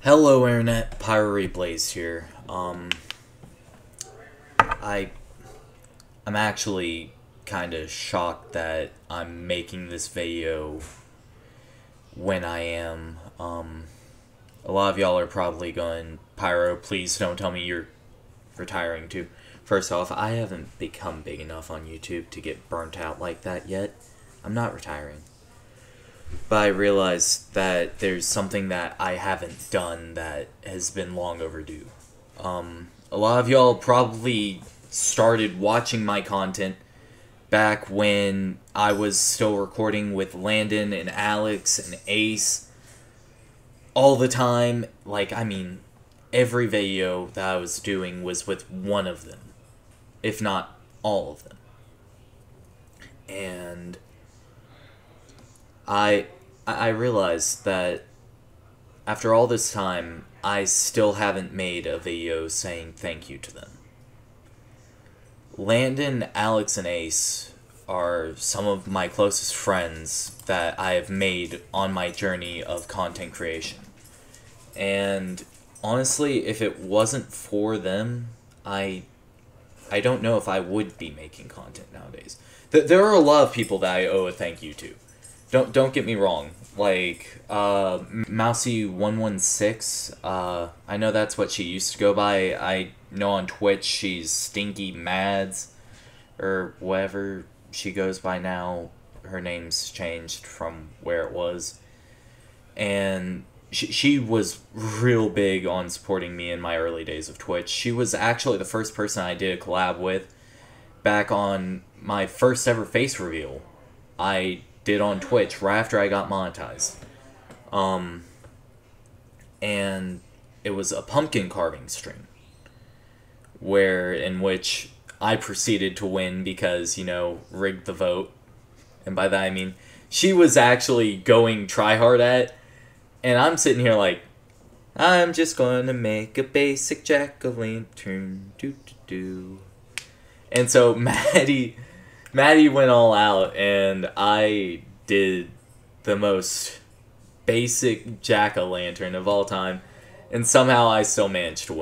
Hello, Internet. Pyro Blaze here. I I'm actually kind of shocked that I'm making this video when I am. A lot of y'all are probably going, Pyro, please don't tell me you're retiring too. First off, I haven't become big enough on YouTube to get burnt out like that yet. I'm not retiring. But I realized that there's something that I haven't done that has been long overdue. A lot of y'all probably started watching my content back when I was still recording with Landon and Alex and Ace all the time. Every video that I was doing was with one of them, if not all of them. And I realized that after all this time, I still haven't made a video saying thank you to them. Landon, Alex, and Ace are some of my closest friends that I have made on my journey of content creation. And honestly, if it wasn't for them, I don't know if I would be making content nowadays. There are a lot of people that I owe a thank you to. Don't get me wrong. Mousy116, I know that's what she used to go by. I know on Twitch she's Stinky Mads, or whatever she goes by now. Her name's changed from where it was. And she was real big on supporting me in my early days of Twitch. She was actually the first person I did a collab with back on my first ever face reveal I did on Twitch right after I got monetized. And it was a pumpkin carving stream in which I proceeded to win because, rigged the vote. And by that I mean she was actually going try hard at, and I'm sitting here like, I'm just going to make a basic jack-o'-lantern, do. And so Maddie went all out, and I did the most basic jack-o'-lantern of all time, and somehow I still managed to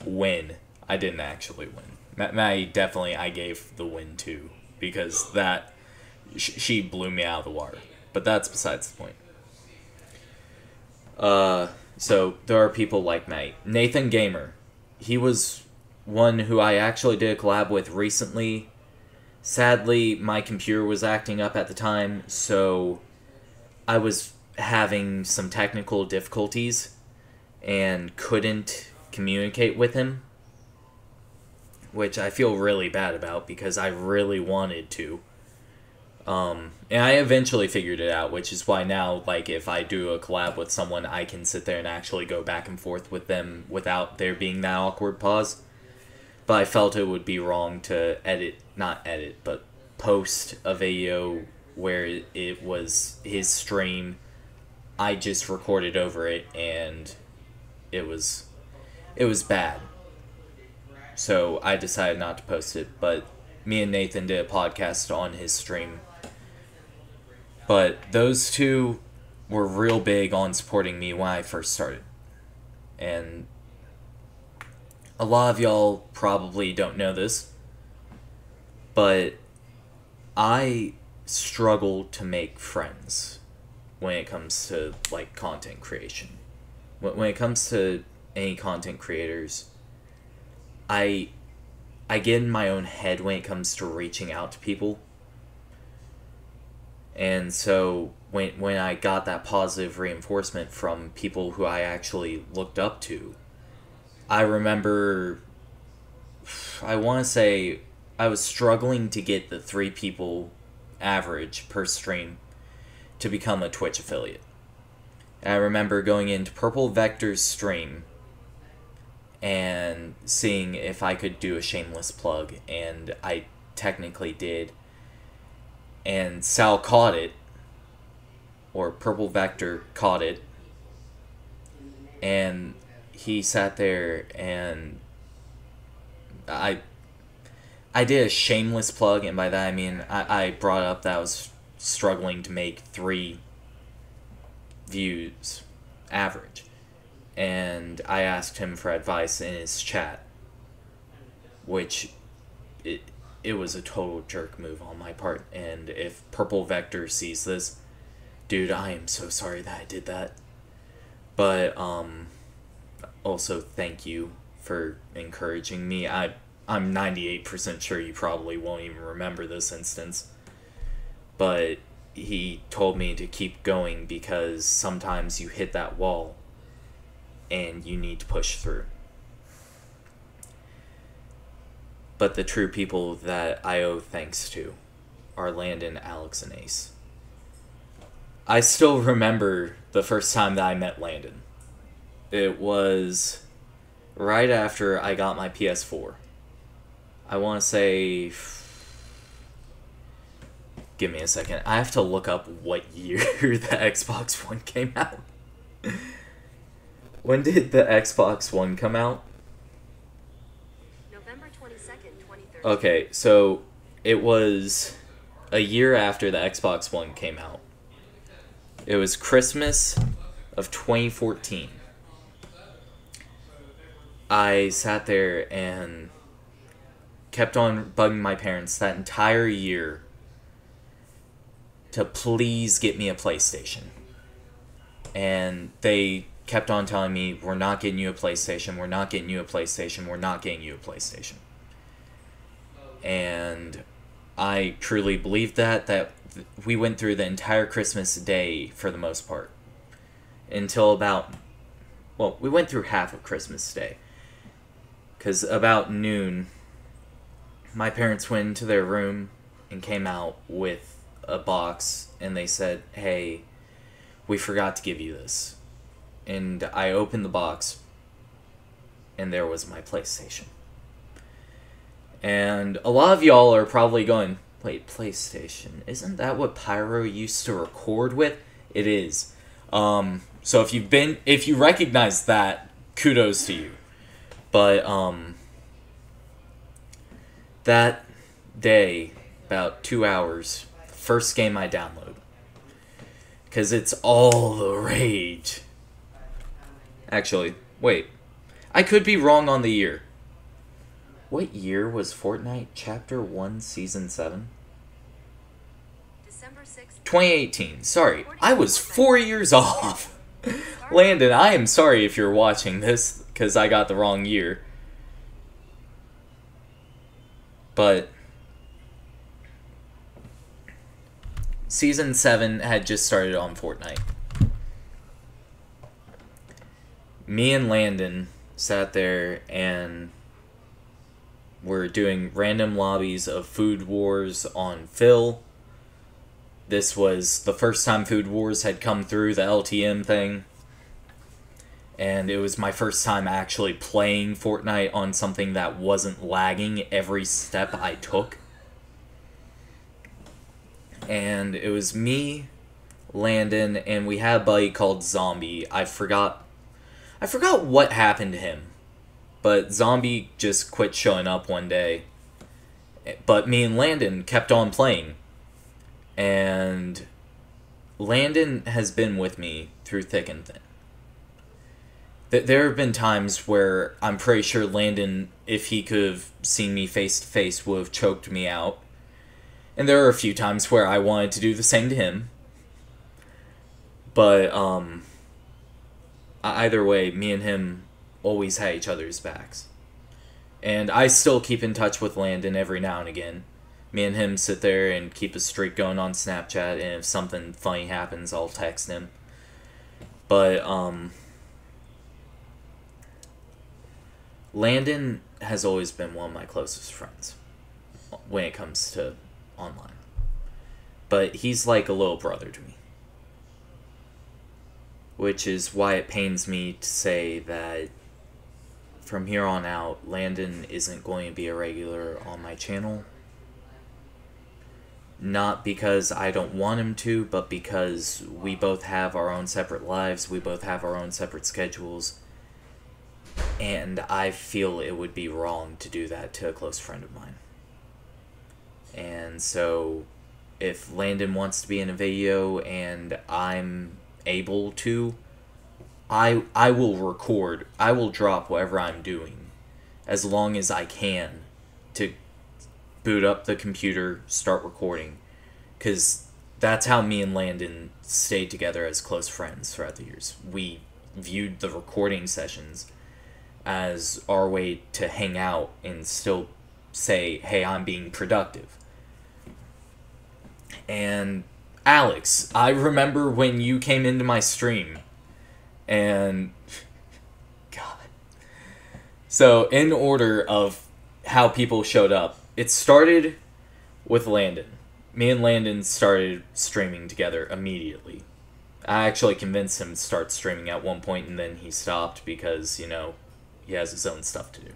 win. I didn't actually win. Maddie definitely I gave the win to, because she blew me out of the water. But that's besides the point. So there are people like Maddie. Nathan Gamer. He was one who I actually did a collab with recently. Sadly, my computer was acting up at the time, so I was having some technical difficulties and couldn't communicate with him, which I feel really bad about because I really wanted to. And I eventually figured it out, which is why now, if I do a collab with someone, I can sit there and actually go back and forth with them without there being that awkward pause. But I felt it would be wrong to but post a video where it was his stream. I just recorded over it, and it was bad. So I decided not to post it, but me and Nathan did a podcast on his stream. But those two were real big on supporting me when I first started. And a lot of y'all probably don't know this, but I struggle to make friends when it comes to, content creation. When it comes to any content creators, I get in my own head when it comes to reaching out to people. And so when I got that positive reinforcement from people who I actually looked up to, I remember, I want to say, I was struggling to get the 3 people average per stream to become a Twitch affiliate. And I remember going into Purple Vector's stream and seeing if I could do a shameless plug, and I technically did. And Sal caught it, or Purple Vector caught it, and he sat there, and I did a shameless plug, and by that I mean I brought up that I was struggling to make 3 views average. And I asked him for advice in his chat, which it was a total jerk move on my part. And if Purple Vector sees this, dude, I am so sorry that I did that. But also thank you for encouraging me. I'm 98% sure you probably won't even remember this instance. But he told me to keep going because sometimes you hit that wall and you need to push through. But the true people that I owe thanks to are Landon, Alex, and Ace. I still remember the first time that I met Landon. It was right after I got my PS4. I want to say... Give me a second. I have to look up what year the Xbox One came out. When did the Xbox One come out? November 22nd, 2013. Okay, so it was a year after the Xbox One came out. It was Christmas of 2014. I sat there and kept on bugging my parents that entire year to please get me a PlayStation. And they kept on telling me, we're not getting you a PlayStation, we're not getting you a PlayStation, we're not getting you a PlayStation. And I truly believed that we went through the entire Christmas day for the most part. Until about, well, we went through half of Christmas Day. Because about noon, my parents went into their room and came out with a box, and they said, hey, we forgot to give you this. And I opened the box, and there was my PlayStation. And a lot of y'all are probably going, wait, PlayStation, isn't that what Pyro used to record with? It is. So if you recognize that, kudos to you. But that day, about 2 hours, first game I download. Because it's all the rage. Actually, wait. I could be wrong on the year. What year was Fortnite Chapter 1 Season 7? December 6th. 2018. Sorry, I was 4 years off. Landon, I am sorry if you're watching this, because I got the wrong year. But Season 7 had just started on Fortnite. Me and Landon sat there and were doing random lobbies of Food Wars on Phil. This was the first time Food Wars had come through the LTM thing. And it was my first time actually playing Fortnite on something that wasn't lagging every step I took. And it was me, Landon, and we had a buddy called Zombie. I forgot what happened to him. But Zombie just quit showing up one day. But me and Landon kept on playing. And Landon has been with me through thick and thin. There have been times where I'm pretty sure Landon, if he could have seen me face to face, would have choked me out. And there are a few times where I wanted to do the same to him. But, either way, me and him always had each other's backs. And I still keep in touch with Landon every now and again. Me and him sit there and keep a streak going on Snapchat, and if something funny happens, I'll text him. But, Landon has always been one of my closest friends when it comes to online. But he's like a little brother to me. Which is why it pains me to say that from here on out, Landon isn't going to be a regular on my channel. Not because I don't want him to, but because we both have our own separate lives, we both have our own separate schedules, and I feel it would be wrong to do that to a close friend of mine. And so, if Landon wants to be in a video and I'm able to, I will record. I will drop whatever I'm doing as long as I can to boot up the computer, start recording. Because that's how me and Landon stayed together as close friends throughout the years. We viewed the recording sessions as our way to hang out and still say, hey, I'm being productive. And Alex, I remember when you came into my stream, and God. So, in order of how people showed up, it started with Landon. Me and Landon started streaming together immediately. I actually convinced him to start streaming at one point, and then he stopped because, you know, he has his own stuff to do.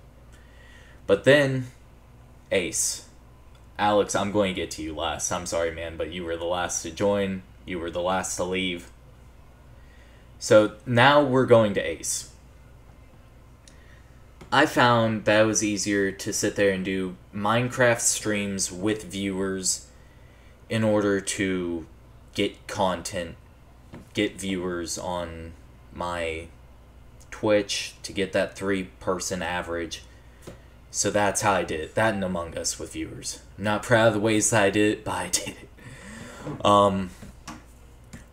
But then, Ace. Alex, I'm going to get to you last. I'm sorry, man, but you were the last to join. You were the last to leave. So now we're going to Ace. I found that it was easier to sit there and do Minecraft streams with viewers in order to get content, get viewers on my Twitch to get that 3-person average. So that's how I did it. That and Among Us with viewers. I'm not proud of the ways that I did it, but I did it.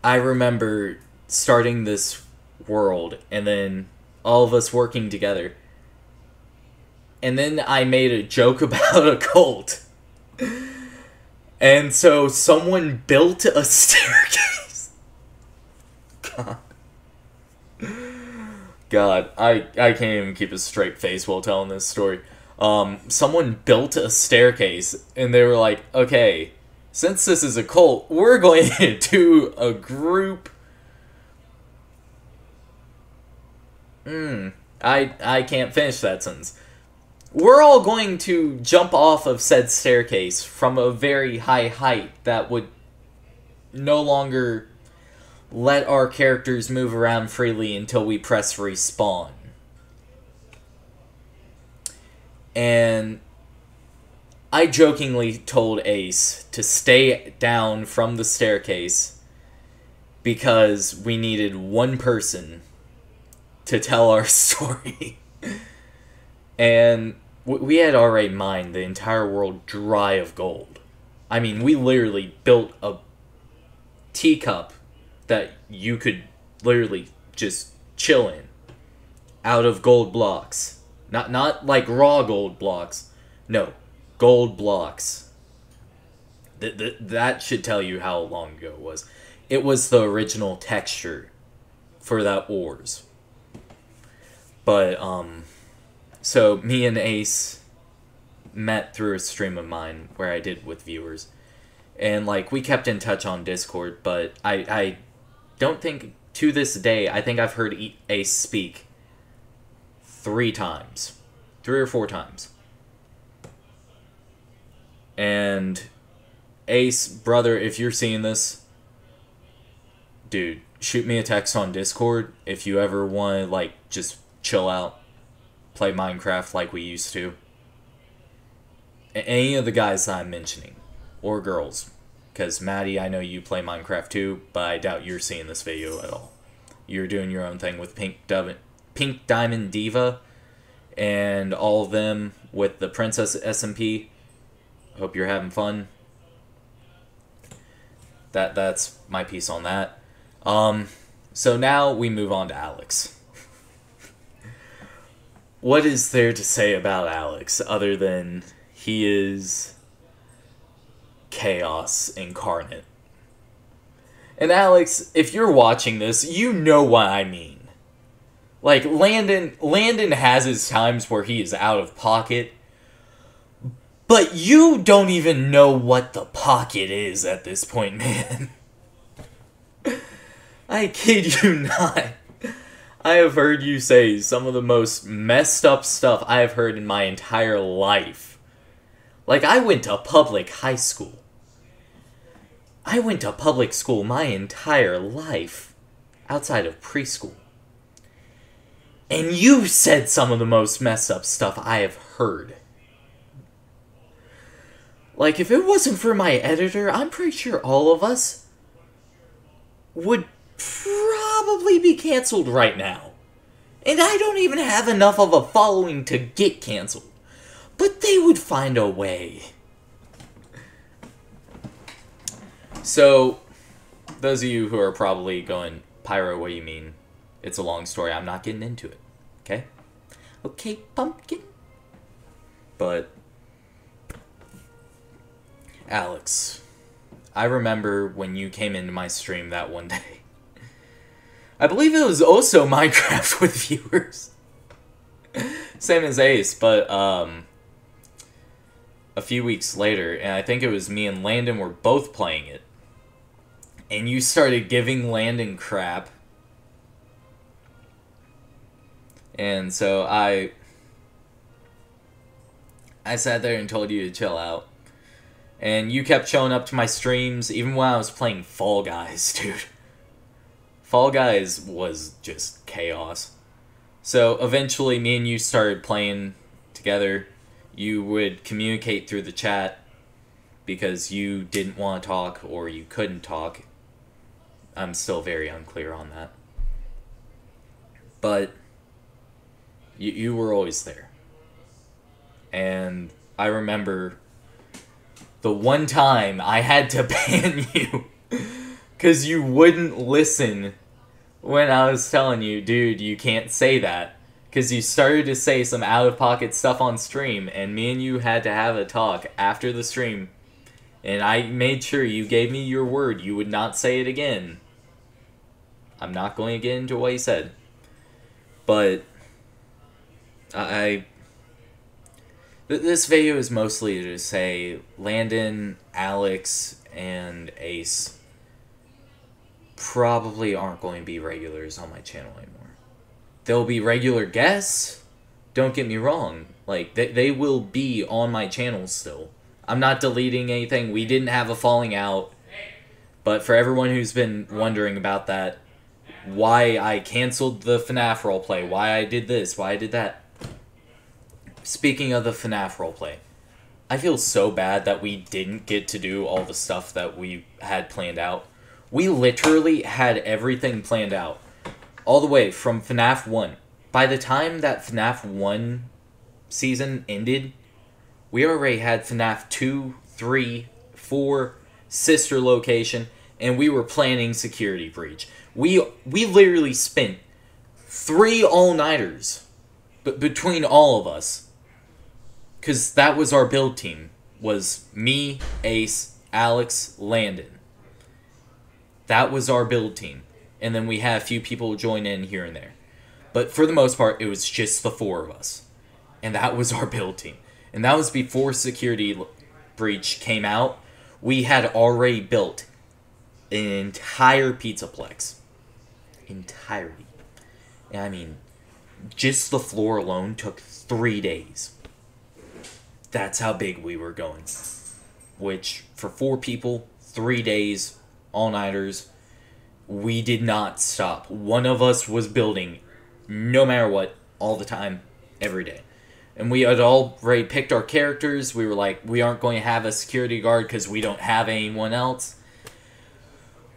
I remember starting this world, and then all of us working together. And then I made a joke about a cult. And so someone built a staircase. God, I can't even keep a straight face while telling this story. Someone built a staircase, and they were like, okay, since this is a cult, we're going to do a group. I can't finish that sentence. We're all going to jump off of said staircase from a very high height that would no longer let our characters move around freely until we press respawn. And I jokingly told Ace to stay down from the staircase because we needed one person to tell our story. And we had already mined the entire world dry of gold. I mean, we literally built a teacup that you could literally just chill in out of gold blocks. Not like raw gold blocks. No, gold blocks. That should tell you how long ago it was. It was the original texture for that ores. But, so me and Ace met through a stream of mine where I did with viewers. And, like, we kept in touch on Discord, but I don't think, to this day, I think I've heard Ace speak 3 times. 3 or 4 times. And Ace, brother, if you're seeing this, dude, shoot me a text on Discord if you ever want to, like, just chill out, play Minecraft like we used to. Any of the guys that I'm mentioning, or girls, because Maddie, I know you play Minecraft too, but I doubt you're seeing this video at all. You're doing your own thing with Pink Diamond Diva, and all of them with the Princess SMP. Hope you're having fun. That's my piece on that. So now we move on to Alex. What is there to say about Alex other than he is chaos incarnate? And Alex, if you're watching this, you know what I mean. Like, Landon has his times where he is out of pocket, but you don't even know what the pocket is at this point, man. I kid you not. I have heard you say some of the most messed up stuff I have heard in my entire life. Like, I went to public high school. I went to public school my entire life, outside of preschool. And you said some of the most messed up stuff I have heard. Like, if it wasn't for my editor, I'm pretty sure all of us would probably be canceled right now. And I don't even have enough of a following to get canceled. But they would find a way. So, those of you who are probably going, Pyro, what do you mean? It's a long story. I'm not getting into it. Okay? Okay, pumpkin. But, Alex, I remember when you came into my stream that one day. I believe it was also Minecraft with viewers. Same as Ace, but, a few weeks later, and I think it was me and Landon were both playing it, and you started giving Landon crap, and so I sat there and told you to chill out, and you kept showing up to my streams even when I was playing Fall Guys, dude. Fall Guys was just chaos. So eventually me and you started playing together. You would communicate through the chat because you didn't want to talk or you couldn't talk. I'm still very unclear on that. But you were always there. And I remember the one time I had to ban you because you wouldn't listen when I was telling you, dude, you can't say that. Because you started to say some out-of-pocket stuff on stream, and me and you had to have a talk after the stream. And I made sure you gave me your word you would not say it again. I'm not going to get into what you said. But, this video is mostly to say Landon, Alex, and Ace probably aren't going to be regulars on my channel anymore. They'll be regular guests, don't get me wrong. Like, they will be on my channel still. I'm not deleting anything. We didn't have a falling out. But for everyone who's been wondering about that, why I canceled the FNAF roleplay, why I did this, why I did that. Speaking of the FNAF roleplay, I feel so bad that we didn't get to do all the stuff that we had planned out. We literally had everything planned out. All the way from FNAF 1. By the time that FNAF 1 season ended, we already had FNAF 2, 3, 4, sister location, and we were planning Security Breach. We literally spent 3 all-nighters between all of us. Because that was our build team. Was me, Ace, Alex, Landon. That was our build team. And then we had a few people join in here and there. But for the most part, it was just the 4 of us. And that was our build team. And that was before Security Breach came out. We had already built an entire Pizzaplex. Entirety. And I mean, just the floor alone took 3 days. That's how big we were going. Which, for 4 people, 3 days, all-nighters, we did not stop. One of us was building, no matter what, all the time, every day. And we had already picked our characters. We were like, we aren't going to have a security guard because we don't have anyone else.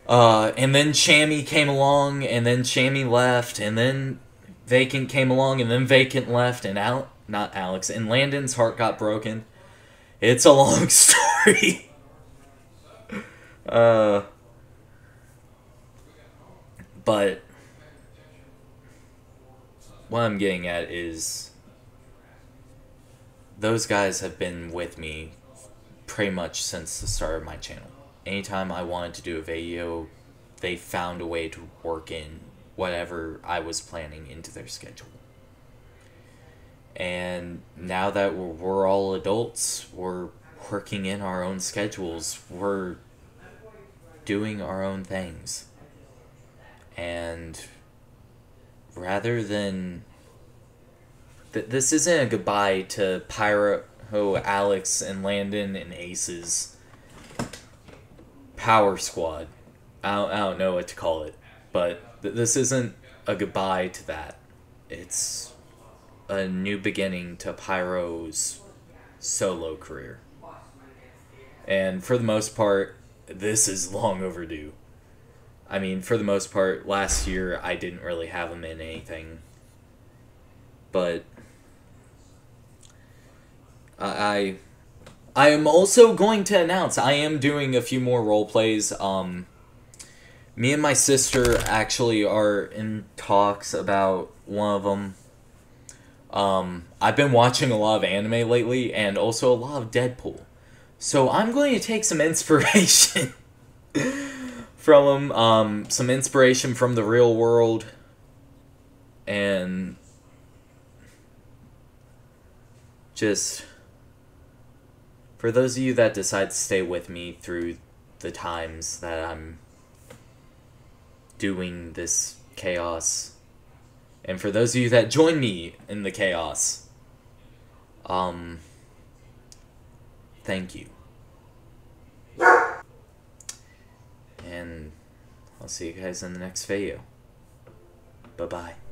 And then Shammy came along, and then Shammy left, and then Vacant came along, and then Vacant left, and not Alex, and Landon's heart got broken. It's a long story. But what I'm getting at is those guys have been with me pretty much since the start of my channel. Anytime I wanted to do a video, they found a way to work in whatever I was planning into their schedule. And now that we're all adults, we're working in our own schedules, we're doing our own things. And rather than... This isn't a goodbye to Pyro, Alex, and Landon, and Ace's power squad. I don't know what to call it. But this isn't a goodbye to that. It's a new beginning to Pyro's solo career. And for the most part, this is long overdue. I mean, for the most part, last year I didn't really have them in anything. But I am also going to announce I am doing a few more role plays. Me and my sister actually are in talks about one of them. I've been watching a lot of anime lately and also a lot of Deadpool. So I'm going to take some inspiration from him, some inspiration from the real world, and just for those of you that decide to stay with me through the times that I'm doing this chaos, and for those of you that join me in the chaos, thank you. And I'll see you guys in the next video. Bye-bye.